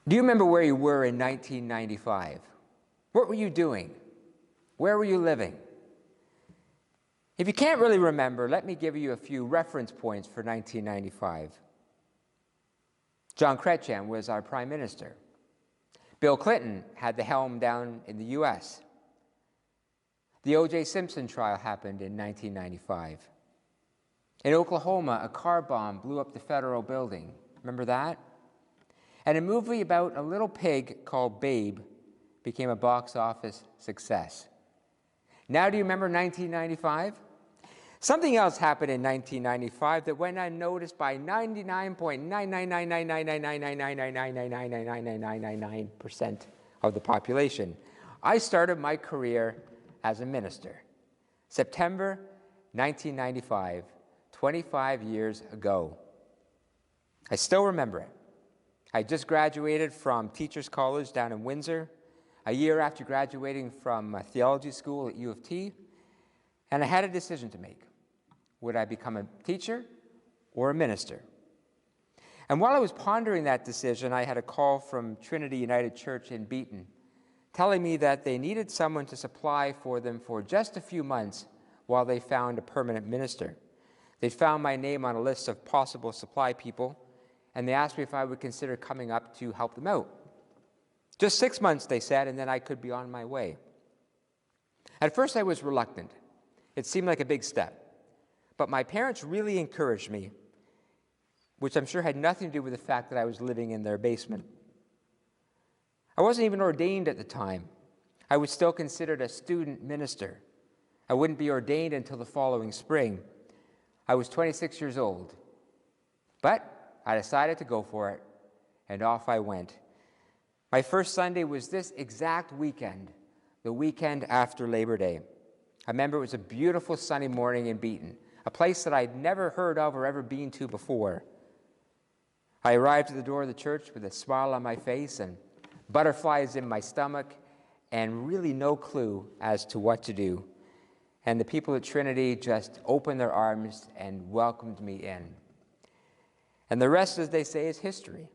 Do you remember where you were in 1995? What were you doing? Where were you living? If you can't really remember, let me give you a few reference points for 1995. John Chrétien was our Prime Minister. Bill Clinton had the helm down in the US. The O.J. Simpson trial happened in 1995. In Oklahoma, a car bomb blew up the federal building. Remember that? And a movie about a little pig called Babe became a box office success. Now do you remember 1995? Something else happened in 1995 that went unnoticed by 99.999999999999999% of the population. I started my career as a minister. September 1995, 25 years ago. I still remember it. I just graduated from Teachers College down in Windsor, a year after graduating from theology school at U of T, and I had a decision to make. Would I become a teacher or a minister? And while I was pondering that decision, I had a call from Trinity United Church in Beaton, telling me that they needed someone to supply for them for just a few months while they found a permanent minister. They found my name on a list of possible supply people, and they asked me if I would consider coming up to help them out. Just 6 months, they said, and then I could be on my way. At first, I was reluctant. It seemed like a big step. But my parents really encouraged me, which I'm sure had nothing to do with the fact that I was living in their basement. I wasn't even ordained at the time. I was still considered a student minister. I wouldn't be ordained until the following spring. I was 26 years old. But I decided to go for it, and off I went. My first Sunday was this exact weekend, the weekend after Labor Day. I remember it was a beautiful sunny morning in Beaton, a place that I'd never heard of or ever been to before. I arrived at the door of the church with a smile on my face and butterflies in my stomach and really no clue as to what to do. And the people at Trinity just opened their arms and welcomed me in. And the rest, as they say, is history.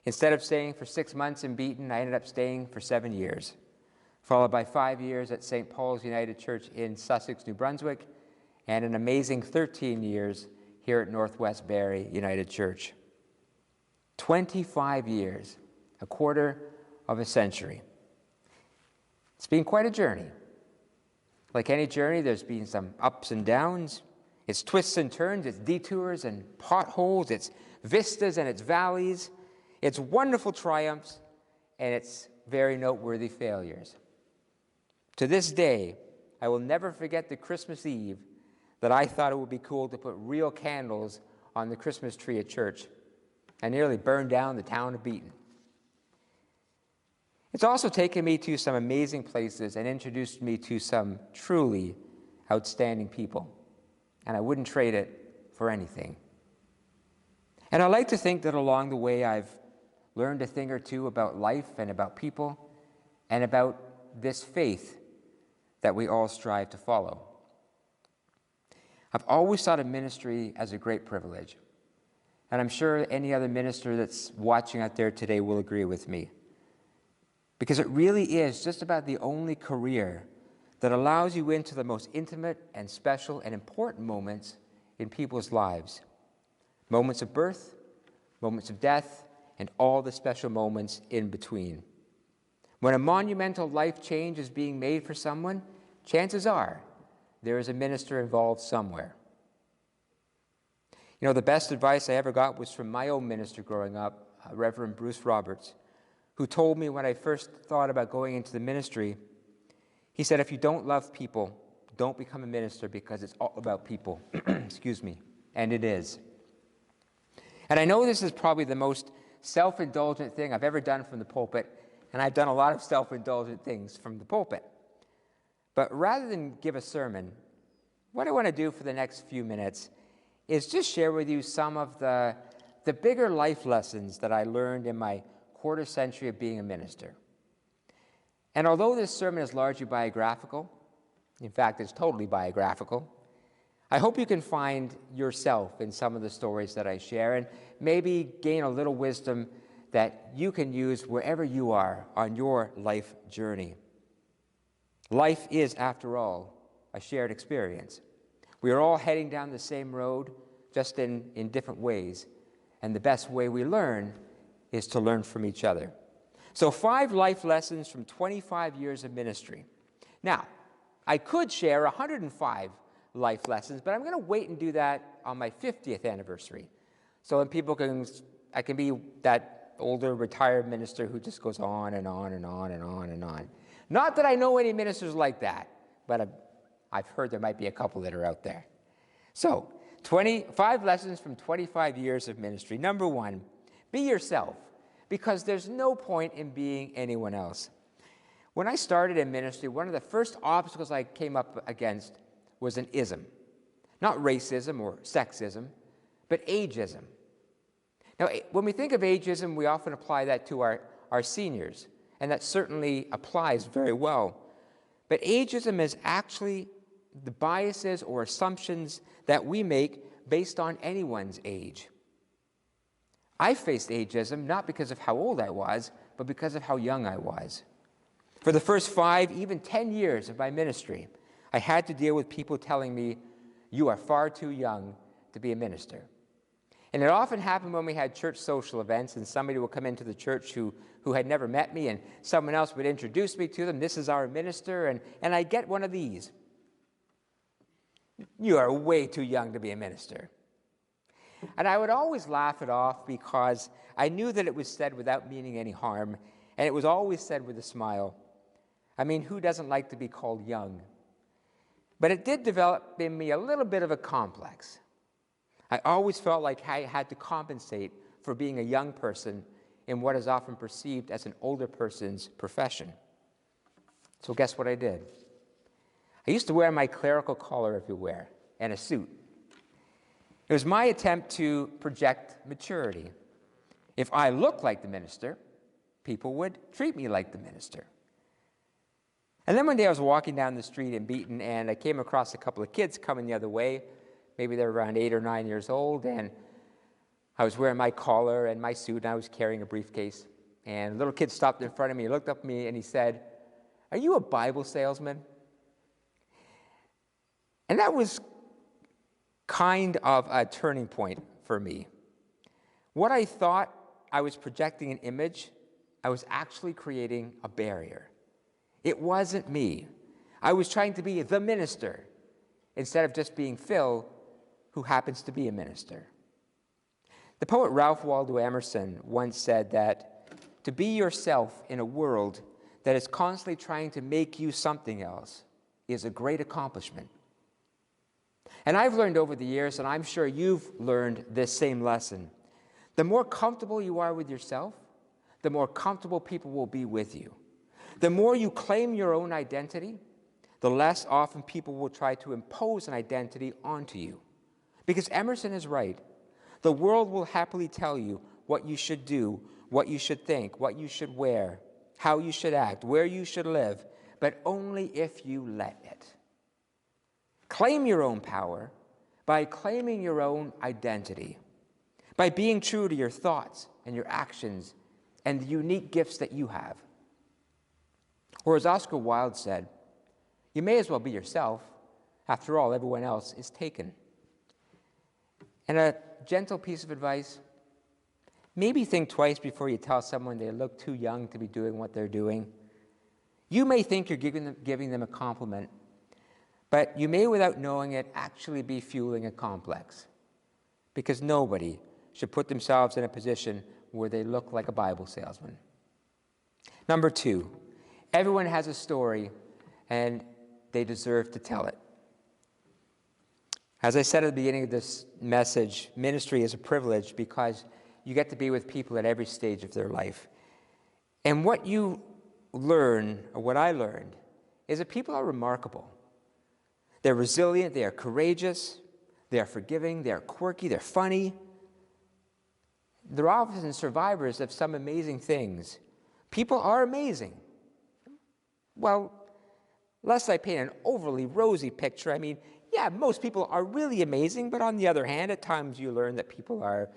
Instead of staying for 6 months in Beaton, I ended up staying for 7 years, followed by 5 years at St. Paul's United Church in Sussex, New Brunswick, and an amazing 13 years here at Northwest Barrie United Church. 25 years, a quarter of a century. It's been quite a journey. Like any journey, there's been some ups and downs. It's twists and turns, it's detours and potholes, it's vistas and it's valleys, it's wonderful triumphs, and it's very noteworthy failures. To this day, I will never forget the Christmas Eve that I thought it would be cool to put real candles on the Christmas tree at church. I nearly burned down the town of Beaton. It's also taken me to some amazing places and introduced me to some truly outstanding people. And I wouldn't trade it for anything. And I like to think that along the way I've learned a thing or two about life and about people and about this faith that we all strive to follow. I've always thought of ministry as a great privilege. And I'm sure any other minister that's watching out there today will agree with me. Because it really is just about the only career that allows you into the most intimate and special and important moments in people's lives. Moments of birth, moments of death, and all the special moments in between. When a monumental life change is being made for someone, chances are there is a minister involved somewhere. You know, the best advice I ever got was from my own minister growing up, Reverend Bruce Roberts, who told me when I first thought about going into the ministry, he said, if you don't love people, don't become a minister because it's all about people. Excuse me. And it is. And I know this is probably the most self-indulgent thing I've ever done from the pulpit, and I've done a lot of self-indulgent things from the pulpit. But rather than give a sermon, what I want to do for the next few minutes is just share with you some of the bigger life lessons that I learned in my quarter century of being a minister. And although this sermon is largely biographical, in fact, it's totally biographical, I hope you can find yourself in some of the stories that I share and maybe gain a little wisdom that you can use wherever you are on your life journey. Life is, after all, a shared experience. We are all heading down the same road, just in different ways. And the best way we learn is to learn from each other. So 5 life lessons from 25 years of ministry. Now, I could share 105 life lessons, but I'm going to wait and do that on my 50th anniversary. So when people I can be that older retired minister who just goes on and on and on and on and on. Not that I know any ministers like that, but I've heard there might be a couple that are out there. So, 25 lessons from 25 years of ministry. Number 1, be yourself, because there's no point in being anyone else. When I started in ministry, one of the first obstacles I came up against was an ism. Not racism or sexism, but ageism. Now, when we think of ageism, we often apply that to our seniors, and that certainly applies very well. But ageism is actually the biases or assumptions that we make based on anyone's age. I faced ageism not because of how old I was, but because of how young I was. For the first 5, even 10 years of my ministry, I had to deal with people telling me, "You are far too young to be a minister." And it often happened when we had church social events, and somebody would come into the church who had never met me, and someone else would introduce me to them. "This is our minister," and I get one of these. "You are way too young to be a minister." And I would always laugh it off because I knew that it was said without meaning any harm, and it was always said with a smile. I mean, who doesn't like to be called young? But it did develop in me a little bit of a complex. I always felt like I had to compensate for being a young person in what is often perceived as an older person's profession. So guess what I did? I used to wear my clerical collar everywhere and a suit. It was my attempt to project maturity. If I looked like the minister, people would treat me like the minister. And then one day I was walking down the street in Beaton, and I came across a couple of kids coming the other way. Maybe they were around 8 or 9 years old, and I was wearing my collar and my suit, and I was carrying a briefcase. And a little kid stopped in front of me, looked up at me, and he said, "Are you a Bible salesman?" And that was kind of a turning point for me. What I thought I was projecting an image, I was actually creating a barrier. It wasn't me. I was trying to be the minister instead of just being Phil, who happens to be a minister. The poet Ralph Waldo Emerson once said that to be yourself in a world that is constantly trying to make you something else is a great accomplishment. And I've learned over the years, and I'm sure you've learned this same lesson, the more comfortable you are with yourself, the more comfortable people will be with you. The more you claim your own identity, the less often people will try to impose an identity onto you. Because Emerson is right. The world will happily tell you what you should do, what you should think, what you should wear, how you should act, where you should live, but only if you let it. Claim your own power by claiming your own identity, by being true to your thoughts and your actions and the unique gifts that you have. Or as Oscar Wilde said, you may as well be yourself. After all, everyone else is taken. And a gentle piece of advice, maybe think twice before you tell someone they look too young to be doing what they're doing. You may think you're giving them a compliment, but you may, without knowing it, actually be fueling a complex. Because nobody should put themselves in a position where they look like a Bible salesman. Number 2, everyone has a story, and they deserve to tell it. As I said at the beginning of this message, ministry is a privilege because you get to be with people at every stage of their life. And what you learn, or what I learned, is that people are remarkable. They're resilient, they are courageous, they are forgiving, they are quirky, they're funny. They're often survivors of some amazing things. People are amazing. Well, lest I paint an overly rosy picture, I mean, yeah, most people are really amazing, but on the other hand, at times you learn that people are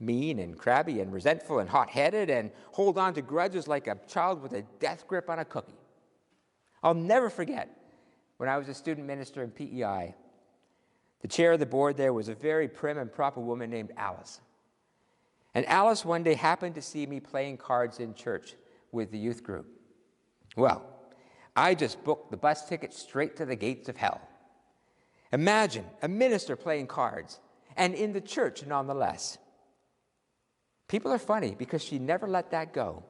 mean and crabby and resentful and hot-headed and hold on to grudges like a child with a death grip on a cookie. I'll never forget when I was a student minister in PEI. The chair of the board there was a very prim and proper woman named Alice. And Alice one day happened to see me playing cards in church with the youth group. Well, I just booked the bus ticket straight to the gates of hell. Imagine a minister playing cards, and in the church nonetheless. People are funny because she never let that go.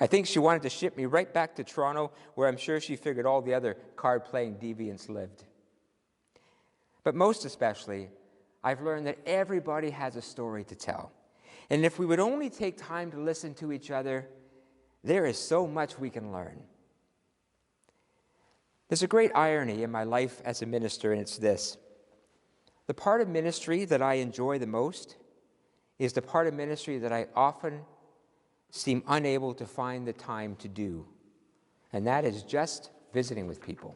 I think she wanted to ship me right back to Toronto, where I'm sure she figured all the other card-playing deviants lived. But most especially, I've learned that everybody has a story to tell. And if we would only take time to listen to each other, there is so much we can learn. There's a great irony in my life as a minister, and it's this. The part of ministry that I enjoy the most is the part of ministry that I often seem unable to find the time to do, and that is just visiting with people.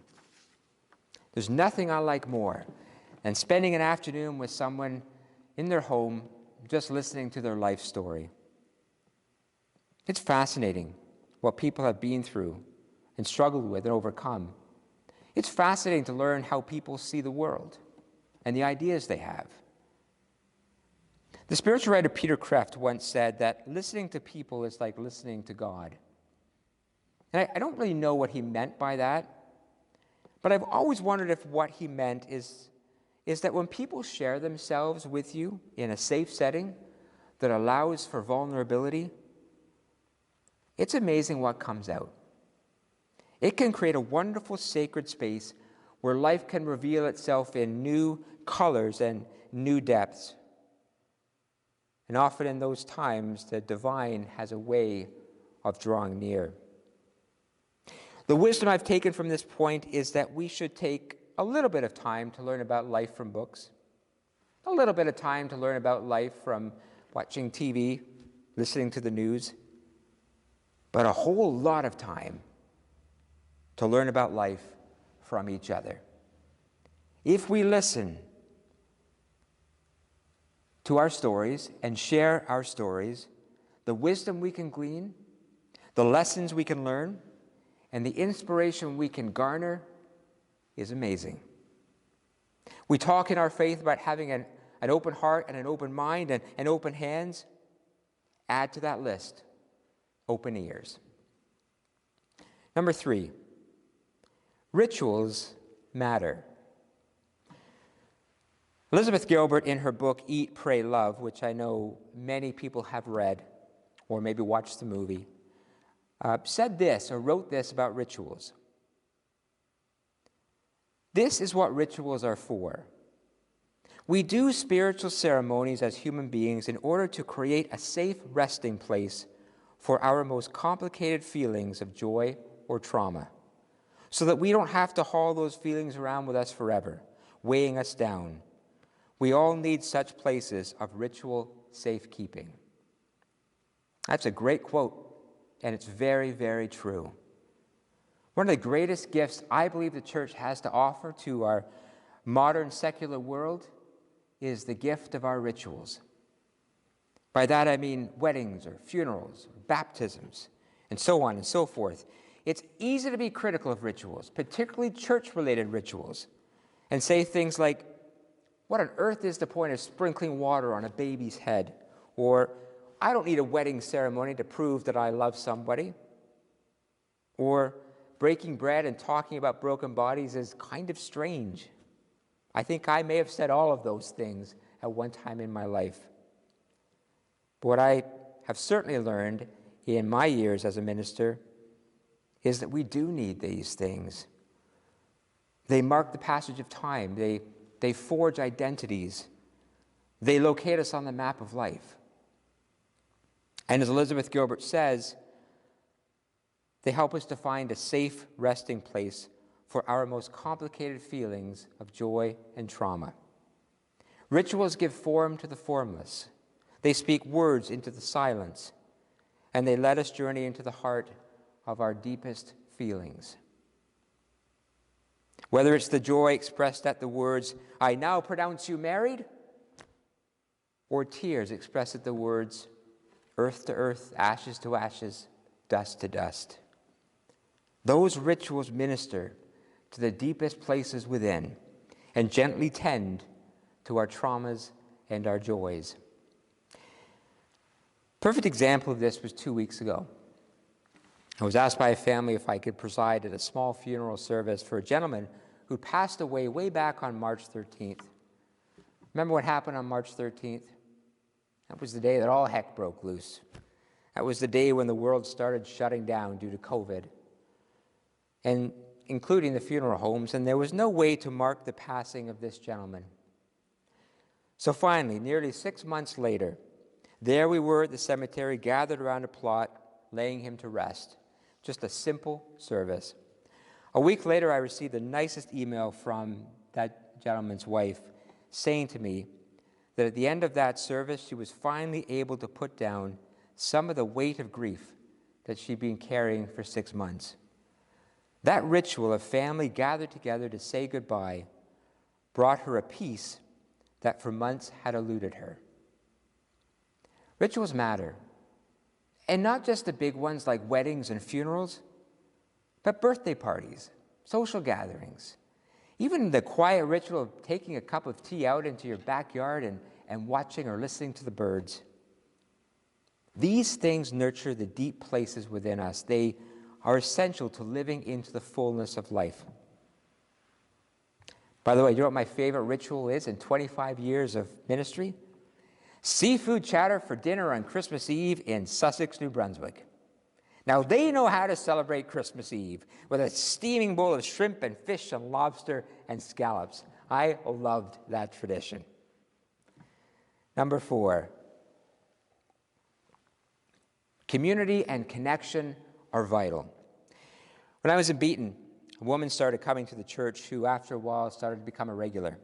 There's nothing I like more than spending an afternoon with someone in their home, just listening to their life story. It's fascinating what people have been through and struggled with and overcome. It's fascinating to learn how people see the world and the ideas they have. The spiritual writer Peter Kreeft once said that listening to people is like listening to God. And I don't really know what he meant by that, but I've always wondered if what he meant is that when people share themselves with you in a safe setting that allows for vulnerability, it's amazing what comes out. It can create a wonderful sacred space where life can reveal itself in new colors and new depths. And often in those times, the divine has a way of drawing near. The wisdom I've taken from this point is that we should take a little bit of time to learn about life from books, a little bit of time to learn about life from watching TV, listening to the news, but a whole lot of time to learn about life from each other. If we listen to our stories and share our stories, the wisdom we can glean, the lessons we can learn, and the inspiration we can garner is amazing. We talk in our faith about having an open heart and an open mind and open hands. Add to that list, open ears. Number 3, rituals matter. Elizabeth Gilbert, in her book Eat, Pray, Love, which I know many people have read or maybe watched the movie, said this or wrote this about rituals. This is what rituals are for. We do spiritual ceremonies as human beings in order to create a safe resting place for our most complicated feelings of joy or trauma, so that we don't have to haul those feelings around with us forever, weighing us down. We all need such places of ritual safekeeping. That's a great quote, and it's very, very true. One of the greatest gifts I believe the church has to offer to our modern secular world is the gift of our rituals. By that I mean weddings or funerals, or baptisms, and so on and so forth. It's easy to be critical of rituals, particularly church-related rituals, and say things like, what on earth is the point of sprinkling water on a baby's head? Or, I don't need a wedding ceremony to prove that I love somebody. Or, breaking bread and talking about broken bodies is kind of strange. I think I may have said all of those things at one time in my life. But what I have certainly learned in my years as a minister is that we do need these things. They mark the passage of time. They forge identities. They locate us on the map of life. And as Elizabeth Gilbert says, they help us to find a safe resting place for our most complicated feelings of joy and trauma. Rituals give form to the formless. They speak words into the silence, and they let us journey into the heart of our deepest feelings. Whether it's the joy expressed at the words, "I now pronounce you married," or tears expressed the words, earth to earth, ashes to ashes, dust to dust. Those rituals minister to the deepest places within and gently tend to our traumas and our joys. Perfect example of this was 2 weeks ago. I was asked by a family if I could preside at a small funeral service for a gentleman who passed away way back on March 13th. Remember what happened on March 13th? That was the day that all heck broke loose. That was the day when the world started shutting down due to COVID, and including the funeral homes, and there was no way to mark the passing of this gentleman. So finally, nearly 6 months later, there we were at the cemetery, gathered around a plot, laying him to rest. Just a simple service. A week later, I received the nicest email from that gentleman's wife saying to me that at the end of that service, she was finally able to put down some of the weight of grief that she'd been carrying for 6 months. That ritual of family gathered together to say goodbye brought her a peace that for months had eluded her. Rituals matter, and not just the big ones like weddings and funerals, but birthday parties, social gatherings, even the quiet ritual of taking a cup of tea out into your backyard and watching or listening to the birds. These things nurture the deep places within us. They are essential to living into the fullness of life. By the way, you know what my favorite ritual is in 25 years of ministry? Seafood chatter for dinner on Christmas Eve in Sussex, New Brunswick. Now, they know how to celebrate Christmas Eve with a steaming bowl of shrimp and fish and lobster and scallops. I loved that tradition. Number 4, community and connection are vital. When I was in Beaton, a woman started coming to the church who, after a while, started to become a regular.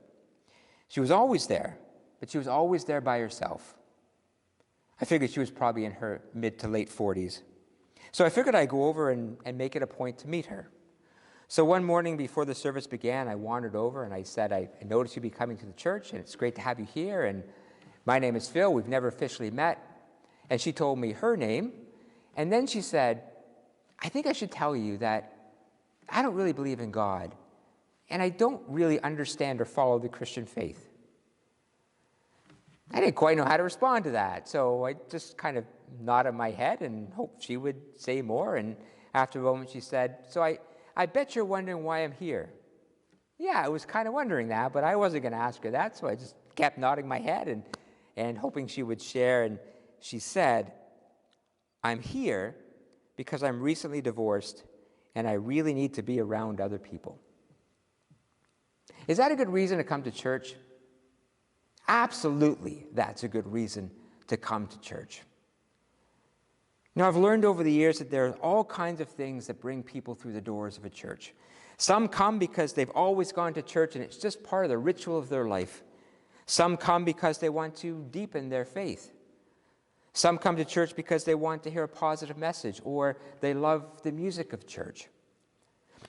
She was always there, but she was always there by herself. I figured she was probably in her mid to late 40s. So I figured I'd go over and make it a point to meet her. So one morning before the service began, I wandered over and I said, I noticed you'd be coming to the church, and it's great to have you here, and my name is Phil. We've never officially met. And she told me her name, and then she said, I think I should tell you that I don't really believe in God, and I don't really understand or follow the Christian faith. I didn't quite know how to respond to that, so I just kind of nodded my head and hoped she would say more. And after a moment, she said, so I bet you're wondering why I'm here. Yeah, I was kind of wondering that, but I wasn't going to ask her that, so I just kept nodding my head and hoping she would share. And she said, I'm here because I'm recently divorced, and I really need to be around other people. Is that a good reason to come to church? Absolutely, that's a good reason to come to church. Now, I've learned over the years that there are all kinds of things that bring people through the doors of a church. Some come because they've always gone to church and it's just part of the ritual of their life. Some come because they want to deepen their faith. Some come to church because they want to hear a positive message or they love the music of church.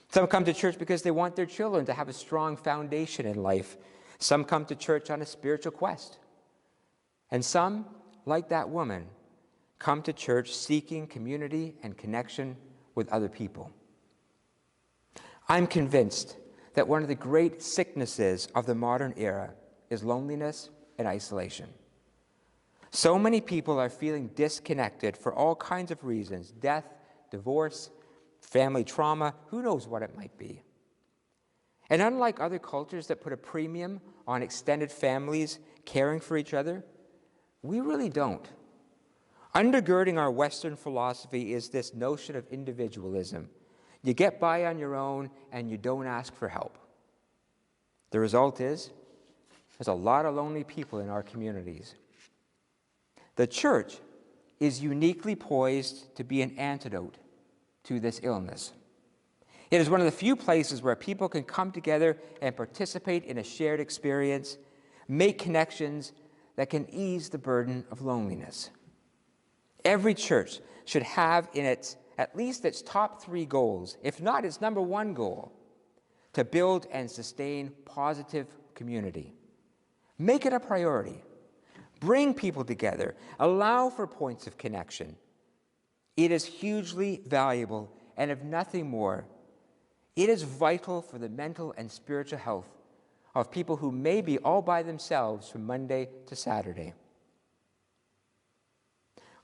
Some come to church because they want their children to have a strong foundation in life. Some come to church on a spiritual quest. And some, like that woman, come to church seeking community and connection with other people. I'm convinced that one of the great sicknesses of the modern era is loneliness and isolation. So many people are feeling disconnected for all kinds of reasons: death, divorce, family trauma, who knows what it might be. And unlike other cultures that put a premium on extended families caring for each other, we really don't. Undergirding our Western philosophy is this notion of individualism. You get by on your own and you don't ask for help. The result is, there's a lot of lonely people in our communities. The church is uniquely poised to be an antidote to this illness. It is one of the few places where people can come together and participate in a shared experience, make connections that can ease the burden of loneliness. Every church should have in its, at least its top 3 goals, if not its number 1 goal, to build and sustain positive community. Make it a priority. Bring people together. Allow for points of connection. It is hugely valuable, and if nothing more, it is vital for the mental and spiritual health of people who may be all by themselves from Monday to Saturday.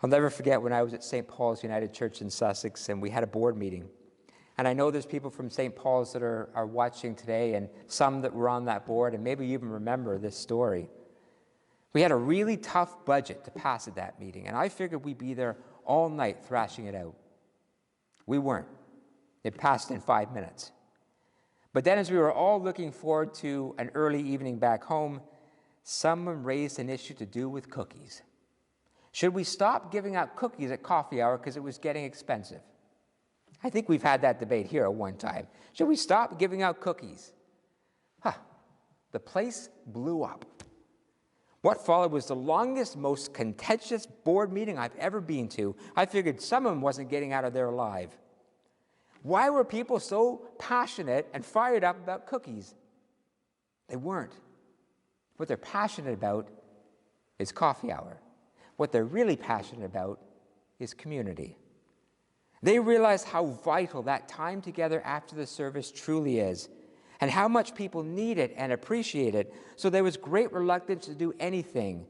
I'll never forget when I was at St. Paul's United Church in Sussex, and we had a board meeting. And I know there's people from St. Paul's that are watching today, and some that were on that board, and maybe you even remember this story. We had a really tough budget to pass at that meeting, and I figured we'd be there all night thrashing it out. We weren't. It passed in 5 minutes. But then as we were all looking forward to an early evening back home, someone raised an issue to do with cookies. Should we stop giving out cookies at coffee hour because it was getting expensive? I think we've had that debate here at one time. Should we stop giving out cookies? The place blew up. What followed was the longest, most contentious board meeting I've ever been to. I figured someone wasn't getting out of there alive. Why were people so passionate and fired up about cookies? They weren't. What they're passionate about is coffee hour. What they're really passionate about is community. They realize how vital that time together after the service truly is, and how much people need it and appreciate it, so there was great reluctance to do anything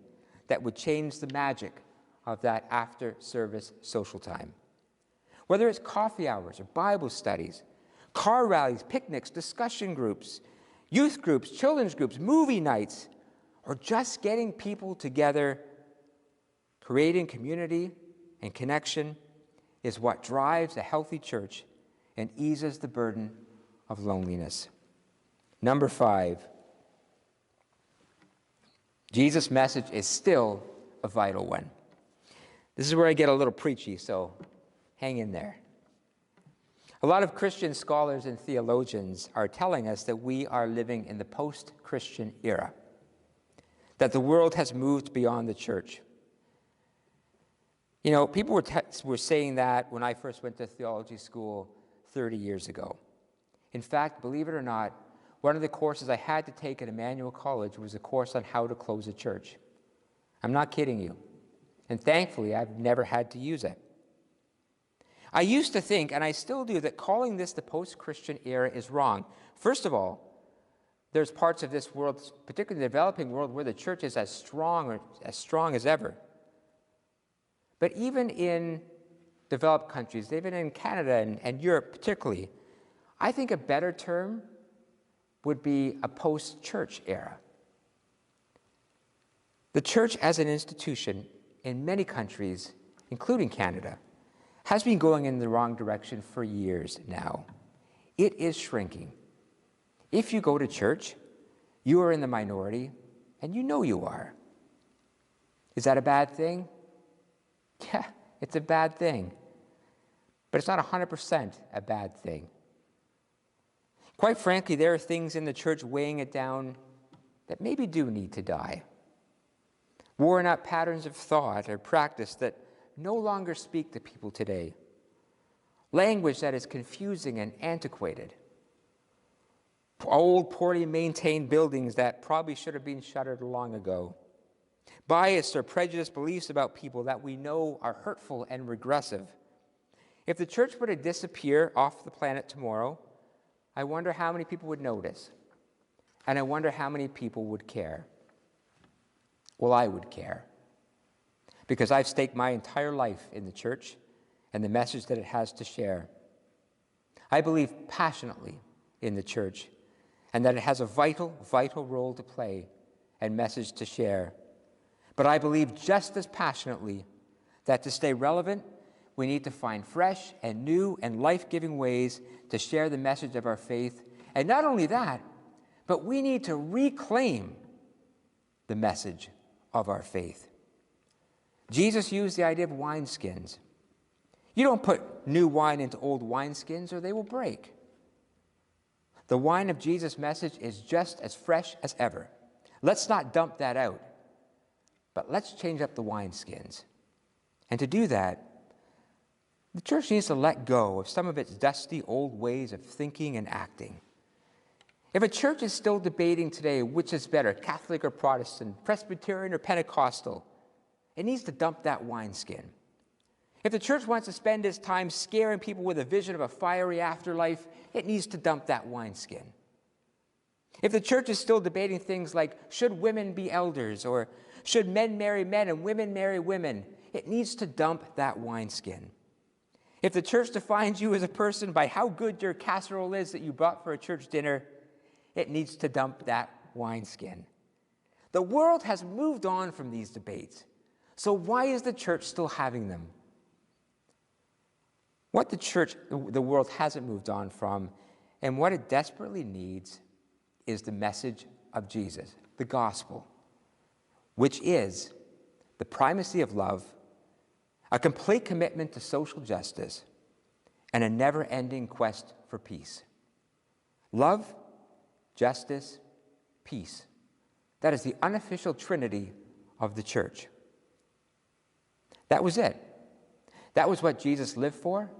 that would change the magic of that after-service social time. Whether it's coffee hours or Bible studies, car rallies, picnics, discussion groups, youth groups, children's groups, movie nights, or just getting people together, creating community and connection is what drives a healthy church and eases the burden of loneliness. Number 5, Jesus' message is still a vital one. This is where I get a little preachy, so hang in there. A lot of Christian scholars and theologians are telling us that we are living in the post-Christian era, that the world has moved beyond the church. You know, people were saying that when I first went to theology school 30 years ago. In fact, believe it or not, one of the courses I had to take at Emmanuel College was a course on how to close a church. I'm not kidding you. And thankfully, I've never had to use it. I used to think, and I still do, that calling this the post-Christian era is wrong. First of all, there's parts of this world, particularly the developing world, where the church is as strong as ever. But even in developed countries, even in Canada and Europe particularly, I think a better term would be a post-church era. The church as an institution in many countries, including Canada, has been going in the wrong direction for years now. It is shrinking. If you go to church, you are in the minority, and you know you are. Is that a bad thing? Yeah, it's a bad thing. But it's not 100% a bad thing. Quite frankly, there are things in the church weighing it down that maybe do need to die. Worn out patterns of thought or practice that no longer speak to people today. Language that is confusing and antiquated. Old, poorly maintained buildings that probably should have been shuttered long ago. Biased or prejudiced beliefs about people that we know are hurtful and regressive. If the church were to disappear off the planet tomorrow, I wonder how many people would notice. And I wonder how many people would care. Well, I would care. Because I've staked my entire life in the church and the message that it has to share. I believe passionately in the church and that it has a vital, vital role to play and message to share. But I believe just as passionately that to stay relevant, we need to find fresh and new and life-giving ways to share the message of our faith. And not only that, but we need to reclaim the message of our faith. Jesus used the idea of wineskins. You don't put new wine into old wineskins or they will break. The wine of Jesus' message is just as fresh as ever. Let's not dump that out, but let's change up the wineskins. And to do that, the church needs to let go of some of its dusty old ways of thinking and acting. If a church is still debating today which is better, Catholic or Protestant, Presbyterian or Pentecostal, it needs to dump that wineskin. If the church wants to spend its time scaring people with a vision of a fiery afterlife, it needs to dump that wineskin. If the church is still debating things like, should women be elders, or should men marry men and women marry women, it needs to dump that wineskin. If the church defines you as a person by how good your casserole is that you brought for a church dinner, it needs to dump that wineskin. The world has moved on from these debates, so why is the church still having them? What the world hasn't moved on from, and what it desperately needs, is the message of Jesus, the gospel, which is the primacy of love, a complete commitment to social justice, and a never-ending quest for peace. Love, justice, peace. That is the unofficial trinity of the church. That was it. That was what Jesus lived for,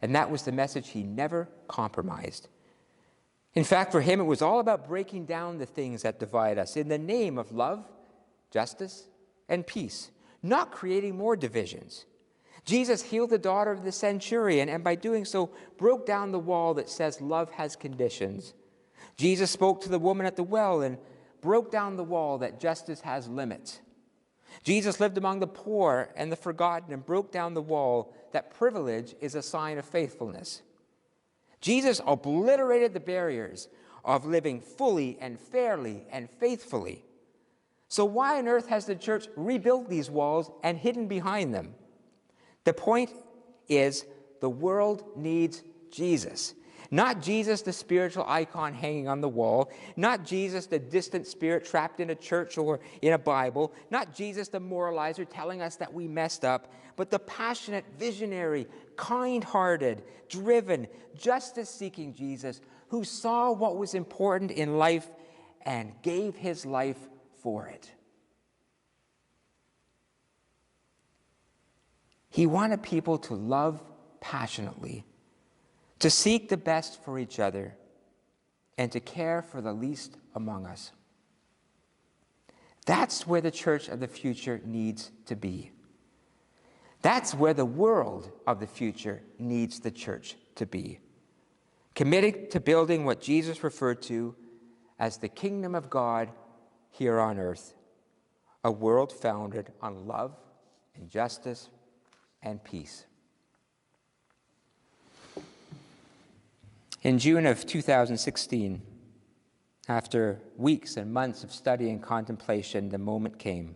and that was the message he never compromised. In fact, for him, it was all about breaking down the things that divide us in the name of love, justice, and peace, not creating more divisions. Jesus healed the daughter of the centurion, and by doing so, broke down the wall that says love has conditions. Jesus spoke to the woman at the well and broke down the wall that justice has limits. Jesus lived among the poor and the forgotten and broke down the wall that privilege is a sign of faithfulness. Jesus obliterated the barriers of living fully and fairly and faithfully. So why on earth has the church rebuilt these walls and hidden behind them? The point is, the world needs Jesus. Not Jesus, the spiritual icon hanging on the wall. Not Jesus, the distant spirit trapped in a church or in a Bible. Not Jesus, the moralizer telling us that we messed up. But the passionate, visionary, kind-hearted, driven, justice-seeking Jesus who saw what was important in life and gave his life for it. He wanted people to love passionately, to seek the best for each other, and to care for the least among us. That's where the church of the future needs to be. That's where the world of the future needs the church to be. Committed to building what Jesus referred to as the kingdom of God here on earth, a world founded on love and justice and peace. In June of 2016, after weeks and months of study and contemplation, the moment came.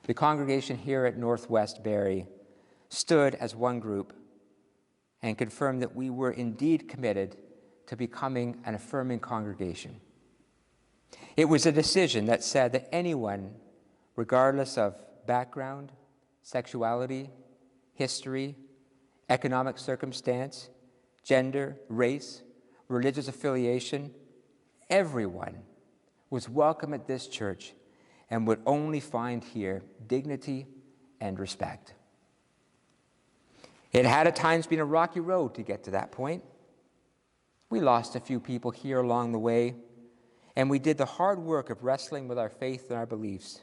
The congregation here at Northwest Barrie stood as one group and confirmed that we were indeed committed to becoming an affirming congregation. It was a decision that said that anyone, regardless of background, sexuality, history, economic circumstance, gender, race, religious affiliation, everyone was welcome at this church and would only find here dignity and respect. It had at times been a rocky road to get to that point. We lost a few people here along the way, and we did the hard work of wrestling with our faith and our beliefs.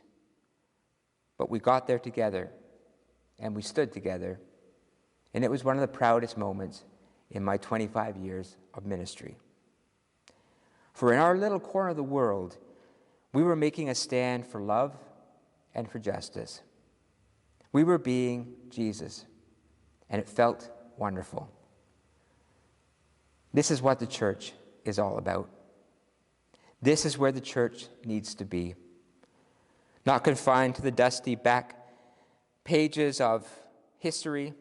But we got there together, and we stood together, and it was one of the proudest moments in my 25 years of ministry. For in our little corner of the world, we were making a stand for love and for justice. We were being Jesus, and it felt wonderful. This is what the church is all about. This is where the church needs to be. Not confined to the dusty back pages of history,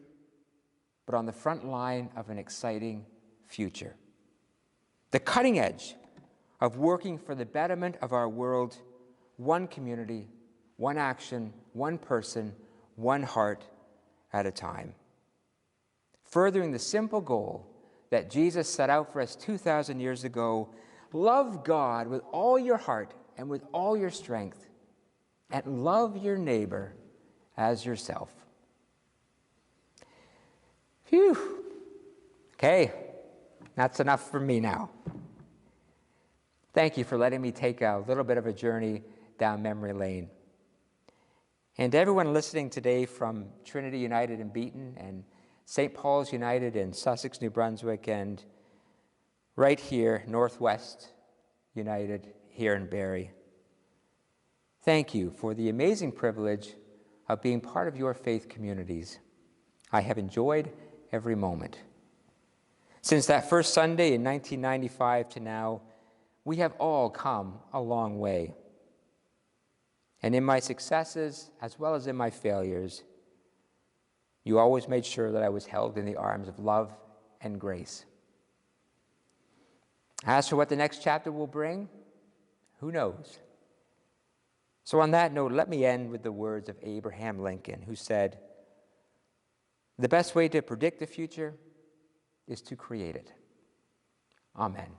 but on the front line of an exciting future. The cutting edge of working for the betterment of our world, one community, one action, one person, one heart at a time. Furthering the simple goal that Jesus set out for us 2,000 years ago: love God with all your heart and with all your strength, and love your neighbor as yourself. Phew. Okay, that's enough for me now. Thank you for letting me take a little bit of a journey down memory lane. And to everyone listening today from Trinity United in Beaton and St. Paul's United in Sussex, New Brunswick, and right here, Northwest United here in Barrie. Thank you for the amazing privilege of being part of your faith communities. I have enjoyed every moment. Since that first Sunday in 1995 to now, we have all come a long way. And in my successes, as well as in my failures, you always made sure that I was held in the arms of love and grace. As for what the next chapter will bring, who knows? So on that note, let me end with the words of Abraham Lincoln, who said, "The best way to predict the future is to create it." Amen.